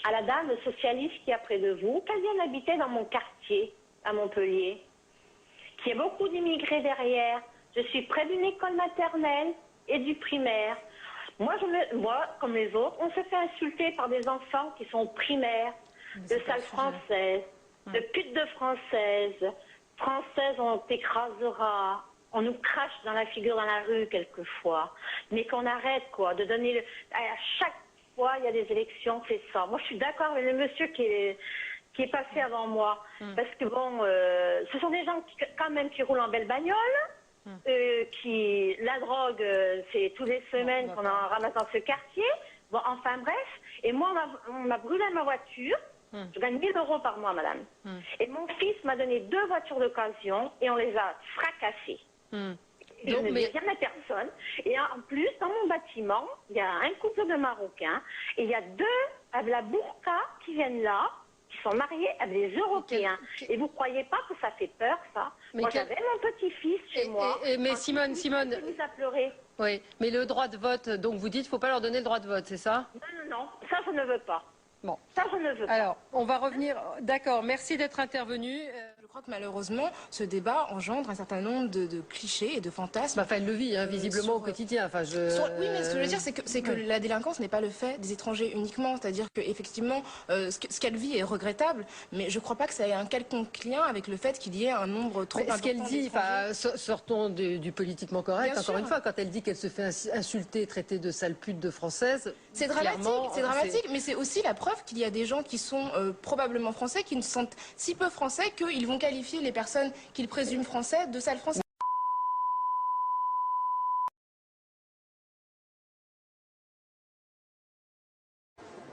à la dame socialiste qui est près de vous, qu'elle vienne habiter dans mon quartier, à Montpellier, qu'il y a beaucoup d'immigrés derrière. Je suis près d'une école maternelle et du primaire. Moi, comme les autres, on se fait insulter par des enfants qui sont primaires, de salles françaises, de putes de françaises. Françaises, on t'écrasera. On nous crache dans la figure dans la rue quelquefois. Mais qu'on arrête, quoi, de donner... À chaque fois, il y a des élections, c'est ça. Moi, je suis d'accord avec le monsieur qui est passé avant moi. Parce que, bon, ce sont des gens qui, quand même qui roulent en belle bagnole. La drogue, c'est tous les semaines qu'on en ramasse dans ce quartier. Bon, enfin bref. Et moi, on m'a brûlé ma voiture. Je gagne 1000 € par mois, madame. Et mon fils m'a donné 2 voitures d'occasion et on les a fracassées. Je ne dis rien à personne. Et en plus, dans mon bâtiment, il y a un couple de Marocains et il y a 2 avec la burqa qui viennent là, qui sont mariés avec des Européens. Et vous ne croyez pas que ça fait peur, ça? Moi, j'avais mon petit-fils chez moi. Mais Simone... Il nous a pleuré. Oui, mais le droit de vote, donc vous dites qu'il ne faut pas leur donner le droit de vote, c'est ça? Non, ça je ne veux pas. Bon. Ça je ne veux pas. Alors, on va revenir... D'accord, merci d'être intervenu. Je crois que malheureusement, ce débat engendre un certain nombre de clichés et de fantasmes. Enfin, elle le vit, visiblement, au quotidien. Enfin, Oui, mais ce que je veux dire, c'est que la délinquance n'est pas le fait des étrangers uniquement. C'est-à-dire qu'effectivement, ce qu'elle vit est regrettable, mais je ne crois pas que ça ait un quelconque lien avec le fait qu'il y ait un nombre trop important d'étrangers. Ce qu'elle dit, sortons du politiquement correct, Bien encore sûr. une fois, quand elle dit qu'elle se fait insulter, traiter de sale pute de française... C'est dramatique, mais c'est aussi la preuve qu'il y a des gens qui sont probablement français, qui ne se sentent si peu français qu'ils vont qualifier les personnes qu'ils présument français de sales français.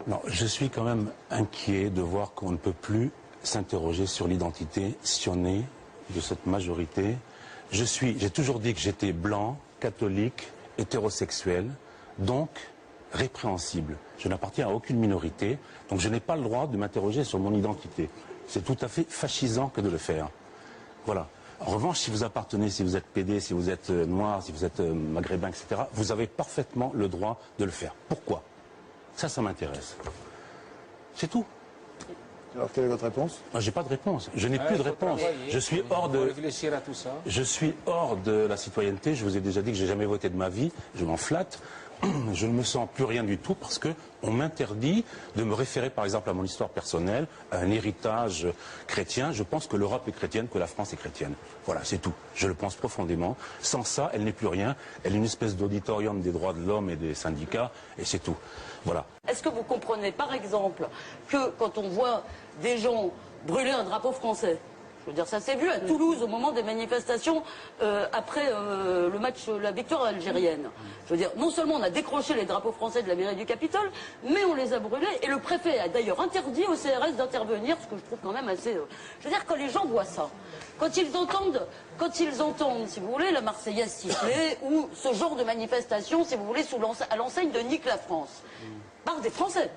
Non, je suis quand même inquiet de voir qu'on ne peut plus s'interroger sur l'identité sillonnée de cette majorité. J'ai toujours dit que j'étais blanc, catholique, hétérosexuel, donc répréhensible. Je n'appartiens à aucune minorité, donc je n'ai pas le droit de m'interroger sur mon identité. C'est tout à fait fascisant que de le faire. Voilà. En revanche, si vous appartenez, si vous êtes PD, si vous êtes noir, si vous êtes maghrébin, etc., vous avez parfaitement le droit de le faire. Pourquoi? Ça m'intéresse. C'est tout. Alors, quelle est votre réponse? J'ai pas de réponse. Je n'ai plus de réponse. Je suis hors de... réfléchir à tout ça. Je suis hors de la citoyenneté. Je vous ai déjà dit que j'ai jamais voté de ma vie. Je m'en flatte. Je ne me sens plus rien du tout parce qu'on m'interdit de me référer par exemple à mon histoire personnelle, à un héritage chrétien. Je pense que l'Europe est chrétienne, que la France est chrétienne. Voilà, c'est tout. Je le pense profondément. Sans ça, elle n'est plus rien. Elle est une espèce d'auditorium des droits de l'homme et des syndicats et c'est tout. Voilà. Est-ce que vous comprenez par exemple que quand on voit des gens brûler un drapeau français, je veux dire, ça s'est vu à Toulouse au moment des manifestations après le match, la victoire algérienne. Je veux dire, non seulement on a décroché les drapeaux français de la mairie du Capitole, mais on les a brûlés. Et le préfet a d'ailleurs interdit au CRS d'intervenir, ce que je trouve quand même assez... Je veux dire, quand les gens voient ça, quand ils entendent, si vous voulez, la Marseillaise siffler, ou ce genre de manifestation, si vous voulez, à l'enseigne de Nique la France, par des Français,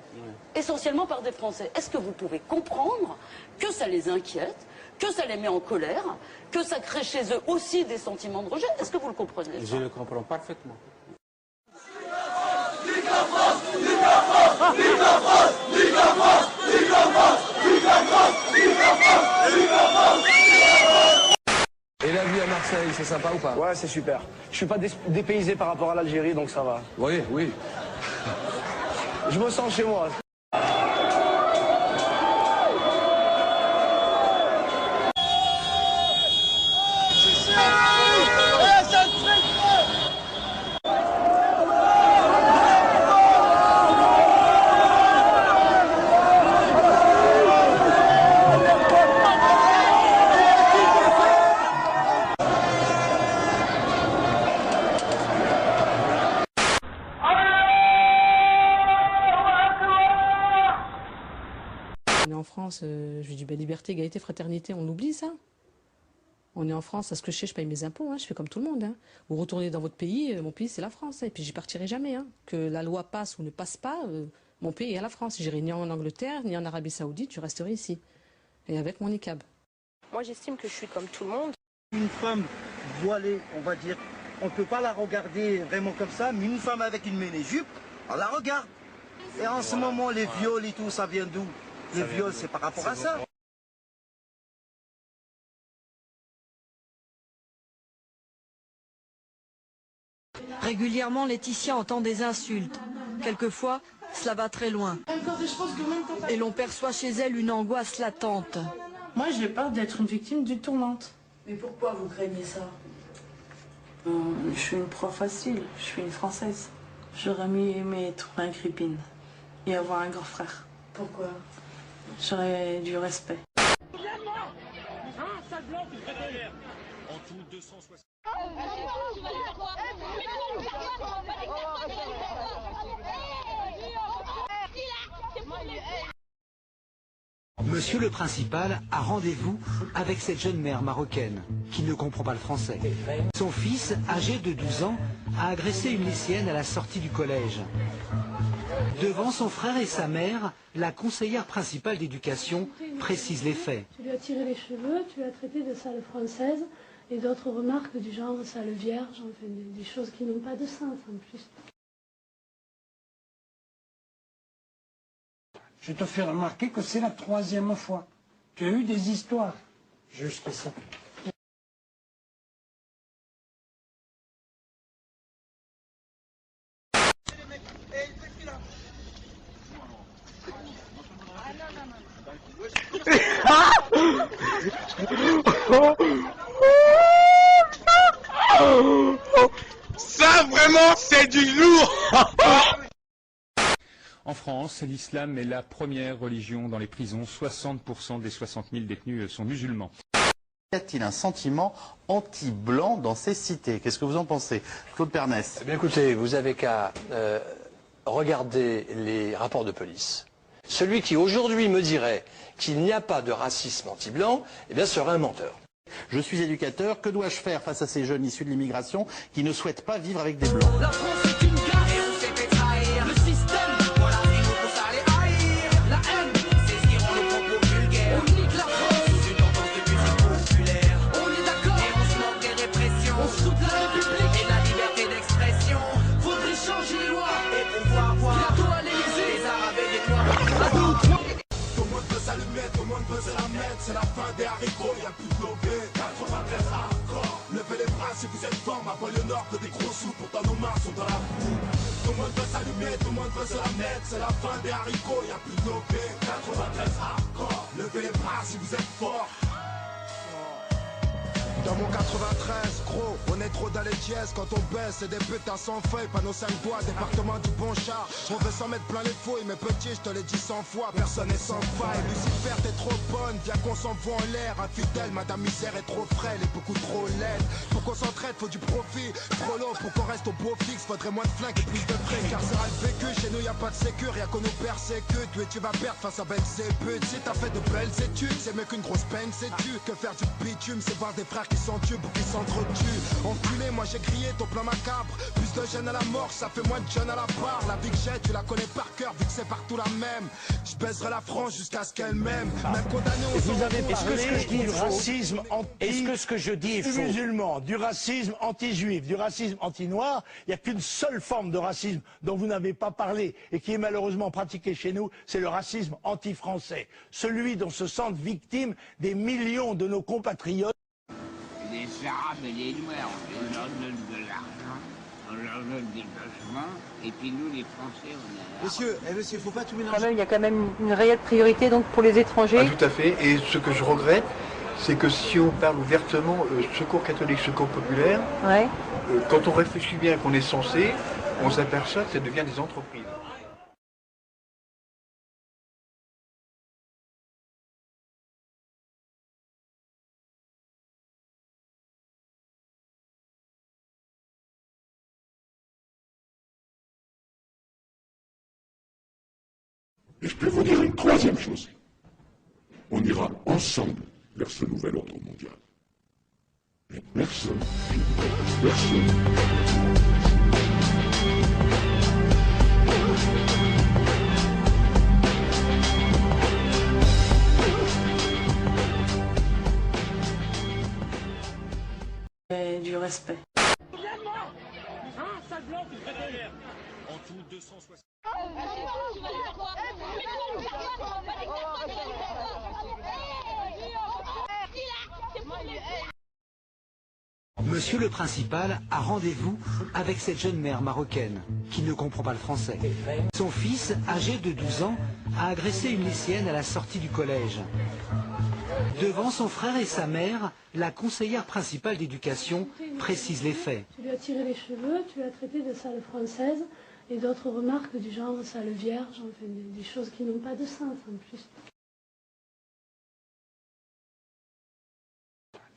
essentiellement par des Français, est-ce que vous pouvez comprendre que ça les inquiète, que ça les met en colère, que ça crée chez eux aussi des sentiments de rejet? Est-ce que vous le comprenez? Je le comprends parfaitement. Et la vie à Marseille, c'est sympa ou pas? Ouais, c'est super. Je suis pas dépaysé par rapport à l'Algérie, donc ça va. Oui, oui. Je me sens chez moi. Je lui dis, liberté, égalité, fraternité, on oublie ça. On est en France, à ce que je paye mes impôts, je fais comme tout le monde. Vous retournez dans votre pays, mon pays c'est la France, et puis j'y partirai jamais. Que la loi passe ou ne passe pas, mon pays est la France. J'irai ni en Angleterre, ni en Arabie Saoudite, je resterai ici. Et avec mon niqab. Moi j'estime que je suis comme tout le monde. Une femme voilée, on va dire, on ne peut pas la regarder vraiment comme ça, mais une femme avec une mini-jupe, on la regarde. Et en ce moment, les viols et tout, ça vient d'où? Les viols, c'est par rapport à ça. Régulièrement, Laetitia entend des insultes. Quelquefois, cela va très loin. Et l'on perçoit chez elle une angoisse latente. Moi, j'ai peur d'être une victime d'une tourmente. Mais pourquoi vous craignez ça? Je suis une prof facile, je suis une Française. J'aurais mieux aimé trouver un Gripine et avoir un grand frère. Pourquoi? J'aurais du respect. Monsieur le principal a rendez-vous avec cette jeune mère marocaine qui ne comprend pas le français. Son fils, âgé de 12 ans, a agressé une lycéenne à la sortie du collège. Devant son frère et sa mère, la conseillère principale d'éducation précise les faits. Tu lui as tiré les cheveux, tu l'as traité de sale française et d'autres remarques du genre sale vierge, enfin des choses qui n'ont pas de sens en plus. Je te fais remarquer que c'est la 3e fois. Tu as eu des histoires jusqu'ici. Ça vraiment c'est du lourd. En France, l'islam est la première religion dans les prisons. 60% des 60 000 détenus sont musulmans. Y a-t-il un sentiment anti-blanc dans ces cités? Qu'est-ce que vous en pensez, Claude Pernès? Eh bien, écoutez, vous avez qu'à regarder les rapports de police. Celui qui aujourd'hui me dirait qu'il n'y a pas de racisme anti-blanc, eh bien, serait un menteur. Je suis éducateur, que dois-je faire face à ces jeunes issus de l'immigration qui ne souhaitent pas vivre avec des blancs? La France est une gare et on s'est fait trahir. Le système, voilà, il nous pousse à les haïr. La haine, saisiront nos propos vulgaires. On nique la France sous une tendance de musique populaire. On est d'accord et on se moque des répressions. On se fout de la République et de la liberté d'expression. Faudrait changer les lois et pouvoir voir bientôt à l'Élysée les Arabes et des Noirs. À deux ou trois. Tout le monde veut s'allumer, tout le monde veut se la mettre. C'est la fin des haricots, y'a plus de lobé. 93 hardcore. Levez les bras si vous êtes forts. Ma banlieue nord que des gros sous. Pourtant nos mains sont dans la boue. Tout le monde veut s'allumer, tout le monde veut se la mettre. C'est la fin des haricots, y'a plus de lobé. 93 hardcore. Levez les bras si vous êtes forts. Dans mon 93, gros, on est trop dans les dièses. Quand on baisse, c'est des putains sans feuilles. Panneau 5 bois, département du bon char. On veut s'en mettre plein les fouilles, mais petit, je te l'ai dit 100 fois. Personne n'est sans faille. Lucifer, t'es trop bonne, viens qu'on s'envoie en l'air. Infidèle, madame misère est trop frêle et beaucoup trop laide. Pour qu'on s'entraide, faut du profit. Trop long pour qu'on reste au beau fixe. Faudrait moins de flingues et plus de frais. Carcéral vécu, chez nous y a pas de sécu. Rien qu'on nous persécute. Tu et tu vas perdre face à Belzébuth. Si t'as fait de belles études, c'est mieux qu'une grosse peine, c'est tu. Que faire du bitume, c'est voir des frères qui s'entuent pour qu'ils s'entretuent. Enculé, moi j'ai grillé ton plan macabre. Plus de jeunes à la mort, ça fait moins de jeunes à la barre. La vie que j'ai, tu la connais par cœur, vu que c'est partout la même. Je baiserai la France jusqu'à ce qu'elle m'aime. Même condamné, on s'en Vous avez fout. parlé du racisme Est-ce que ce que je dis est faux? anti-musulman, du racisme anti-juif, du racisme anti-noir. Il n'y a qu'une seule forme de racisme dont vous n'avez pas parlé et qui est malheureusement pratiquée chez nous, c'est le racisme anti-français. Celui dont se sentent victimes des millions de nos compatriotes. Les Arabes et les Noirs, on leur donne de l'argent, on leur donne des logements, et puis nous, les Français, on est... Monsieur, faut pas tout mélanger. Quand même, il y a quand même une réelle priorité donc pour les étrangers. Ah, tout à fait. Et ce que je regrette, c'est que si on parle ouvertement secours catholique, secours populaire, Ouais. Quand on réfléchit bien qu'on est censé, on s'aperçoit que ça devient des entreprises. Et je peux vous dire une troisième chose. On ira ensemble vers ce nouvel ordre mondial. Mais personne, Et du respect. Un sale blanc, tu te En tout 260. Monsieur le principal a rendez-vous avec cette jeune mère marocaine qui ne comprend pas le français. Son fils, âgé de 12 ans, a agressé une lycéenne à la sortie du collège. Devant son frère et sa mère, la conseillère principale d'éducation précise les faits. Tu lui as tiré les cheveux, tu l'as traité de sale française et d'autres remarques du genre sale vierge, enfin des choses qui n'ont pas de sens en plus.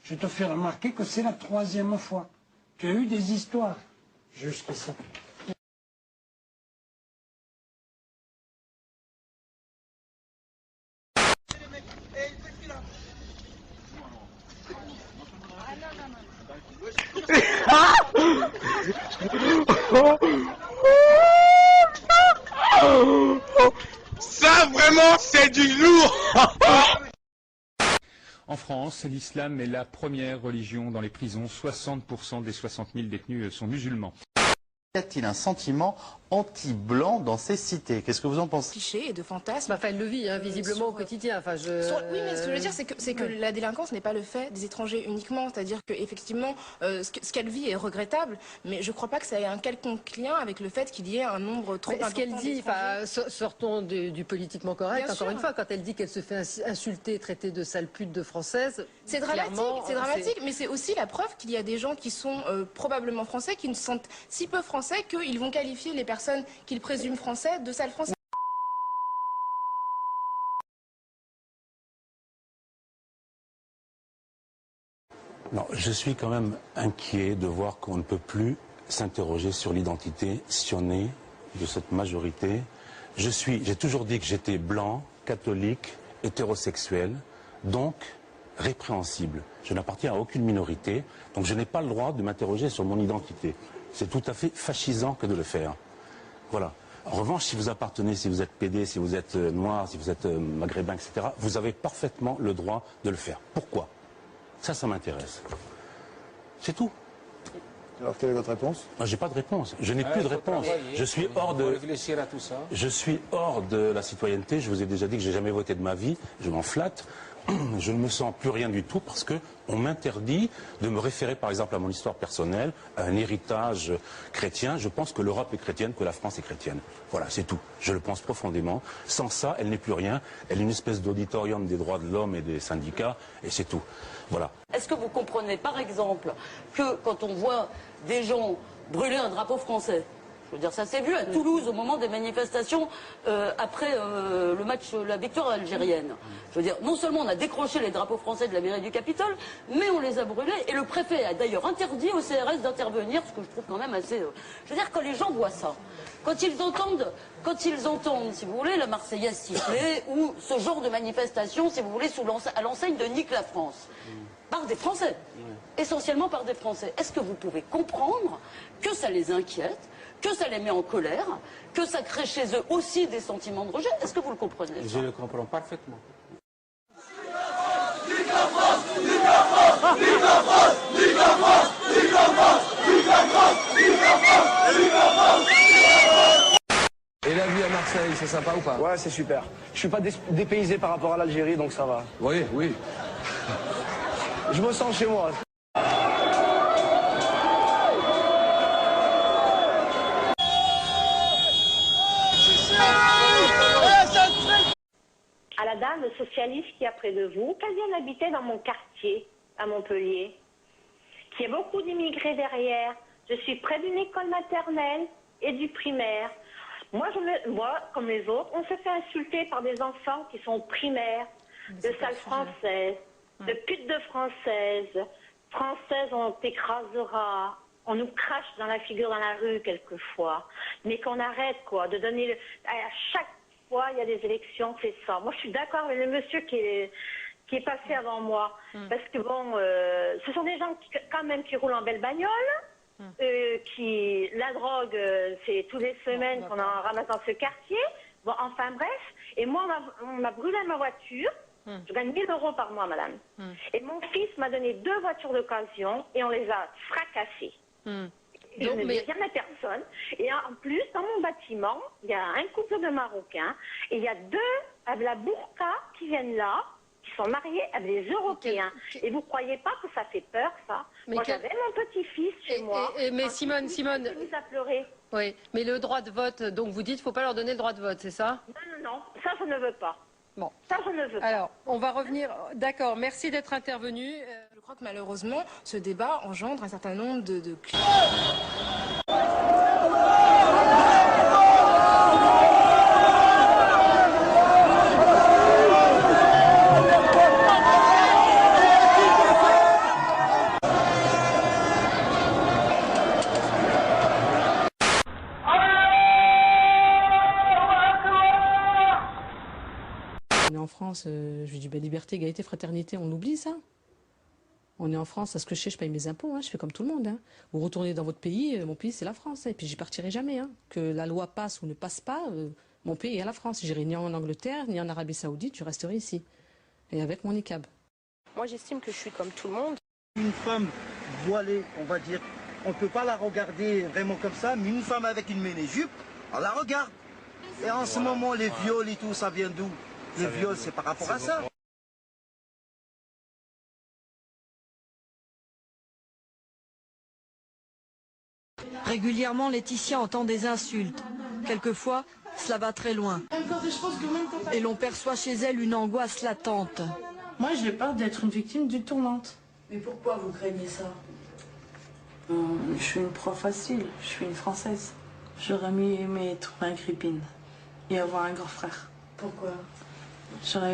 Je te fais remarquer que c'est la 3e fois. Tu as eu des histoires jusque ça. Ça vraiment c'est du lourd. En France, l'islam est la première religion dans les prisons. 60% des 60 000 détenus sont musulmans. Y a-t-il un sentiment anti-blanc dans ces cités? Qu'est-ce que vous en pensez? Clichés et de fantasmes. Enfin, elle le vit, hein, visiblement au quotidien. Enfin, Oui, mais ce que je veux dire, c'est que la délinquance n'est pas le fait des étrangers uniquement. C'est-à-dire qu'effectivement, ce qu'elle vit est regrettable, mais je ne crois pas que ça ait un quelconque lien avec le fait qu'il y ait un nombre trop important. Ce qu'elle dit, sortons du politiquement correct, Bien encore sûr. une fois, quand elle dit qu'elle se fait insulter, traiter de sale pute de française. C'est dramatique, mais c'est aussi la preuve qu'il y a des gens qui sont probablement français, qui ne se sentent si peu français qu'ils vont qualifier les personnes qu'ils présument français de sales français. Non, je suis quand même inquiet de voir qu'on ne peut plus s'interroger sur l'identité si on est de cette majorité. J'ai toujours dit que j'étais blanc, catholique, hétérosexuel, donc répréhensible. Je n'appartiens à aucune minorité, donc je n'ai pas le droit de m'interroger sur mon identité. C'est tout à fait fascisant que de le faire. Voilà. En revanche, si vous appartenez, si vous êtes PD, si vous êtes noir, si vous êtes maghrébin, etc., vous avez parfaitement le droit de le faire. Pourquoi? Ça m'intéresse. C'est tout. Alors, quelle est votre réponse? J'ai pas de réponse. Je n'ai plus de réponse. Je suis hors de... réfléchir à tout ça. Je suis hors de la citoyenneté. Je vous ai déjà dit que j'ai jamais voté de ma vie. Je m'en flatte. Je ne me sens plus rien du tout parce qu'on m'interdit de me référer par exemple à mon histoire personnelle, à un héritage chrétien. Je pense que l'Europe est chrétienne, que la France est chrétienne. Voilà, c'est tout. Je le pense profondément. Sans ça, elle n'est plus rien. Elle est une espèce d'auditorium des droits de l'homme et des syndicats et c'est tout. Voilà. Est-ce que vous comprenez par exemple que quand on voit des gens brûler un drapeau français, je veux dire, ça s'est vu à Toulouse au moment des manifestations après le match, la victoire algérienne. Je veux dire, non seulement on a décroché les drapeaux français de la mairie du Capitole, mais on les a brûlés. Et le préfet a d'ailleurs interdit au CRS d'intervenir, ce que je trouve quand même assez... je veux dire, quand les gens voient ça, quand ils entendent, si vous voulez, la Marseillaise siffler, ou ce genre de manifestation, si vous voulez, à l'enseigne de Nique la France, par des Français, essentiellement par des Français, est-ce que vous pouvez comprendre que ça les inquiète, que ça les met en colère, que ça crée chez eux aussi des sentiments de rejet? Est-ce que vous le comprenez? Je le comprends parfaitement. Et la vie à Marseille, c'est sympa ou pas? Ouais, c'est super. Je suis pas dépaysé par rapport à l'Algérie, donc ça va. Oui, oui. Je me sens chez moi. À la dame socialiste qui est près de vous, qu'elle vienne habiter dans mon quartier, à Montpellier, qu'il y a beaucoup d'immigrés derrière. Je suis près d'une école maternelle et du primaire. Moi, comme les autres, on se fait insulter par des enfants qui sont primaires, de sales françaises, de putes de françaises. Françaises, on t'écrasera. On nous crache dans la figure dans la rue quelquefois. Mais qu'on arrête, quoi, de donner... À chaque fois, il y a des élections, c'est ça. Moi, je suis d'accord avec le monsieur qui est passé avant moi. Parce que, bon, ce sont des gens quand même qui roulent en belle bagnole. La drogue, c'est toutes les semaines qu'on en ramasse dans ce quartier. Bon, enfin bref. Et moi, on m'a brûlé ma voiture. Je gagne 1000 € par mois, madame. Et mon fils m'a donné 2 voitures d'occasion et on les a fracassées. Et Donc, je ne dis rien à personne. Et en plus, dans mon bâtiment, il y a un couple de Marocains et il y a 2 avec la burqa qui viennent là, qui sont mariés avec des Européens. Et vous croyez pas que ça fait peur, ça? Mais moi, j'avais mon petit-fils chez moi. Mais Quand Simone, il Simone... s'est mis à pleurer. Oui, mais le droit de vote, donc vous dites qu'il ne faut pas leur donner le droit de vote, c'est ça? Non, ça je ne veux pas. Bon. Ça je ne veux pas. Alors, on va revenir... D'accord, merci d'être intervenu. Je crois que malheureusement, ce débat engendre un certain nombre de... On est en France, je lui dis liberté, égalité, fraternité, on oublie ça. On est en France, à ce que je sais, je paye mes impôts, je fais comme tout le monde. Vous retournez dans votre pays, mon pays c'est la France, et puis j'y partirai jamais. Que la loi passe ou ne passe pas, mon pays est la France. J'irai ni en Angleterre, ni en Arabie Saoudite, je resterai ici. Et avec mon niqab. Moi j'estime que je suis comme tout le monde. Une femme voilée, on va dire, on ne peut pas la regarder vraiment comme ça, mais une femme avec une mini-jupe, on la regarde. Et en ce moment, les viols et tout, ça vient d'où? Les viols, c'est par rapport à ça. Régulièrement, Laetitia entend des insultes. Quelquefois, cela va très loin. Et l'on perçoit chez elle une angoisse latente. Moi, j'ai peur d'être une victime d'une tourmente. Mais pourquoi vous craignez ça? Je suis une proie facile, je suis une Française. J'aurais mieux aimé trouver un Crépine et avoir un grand frère. Pourquoi? J'aurais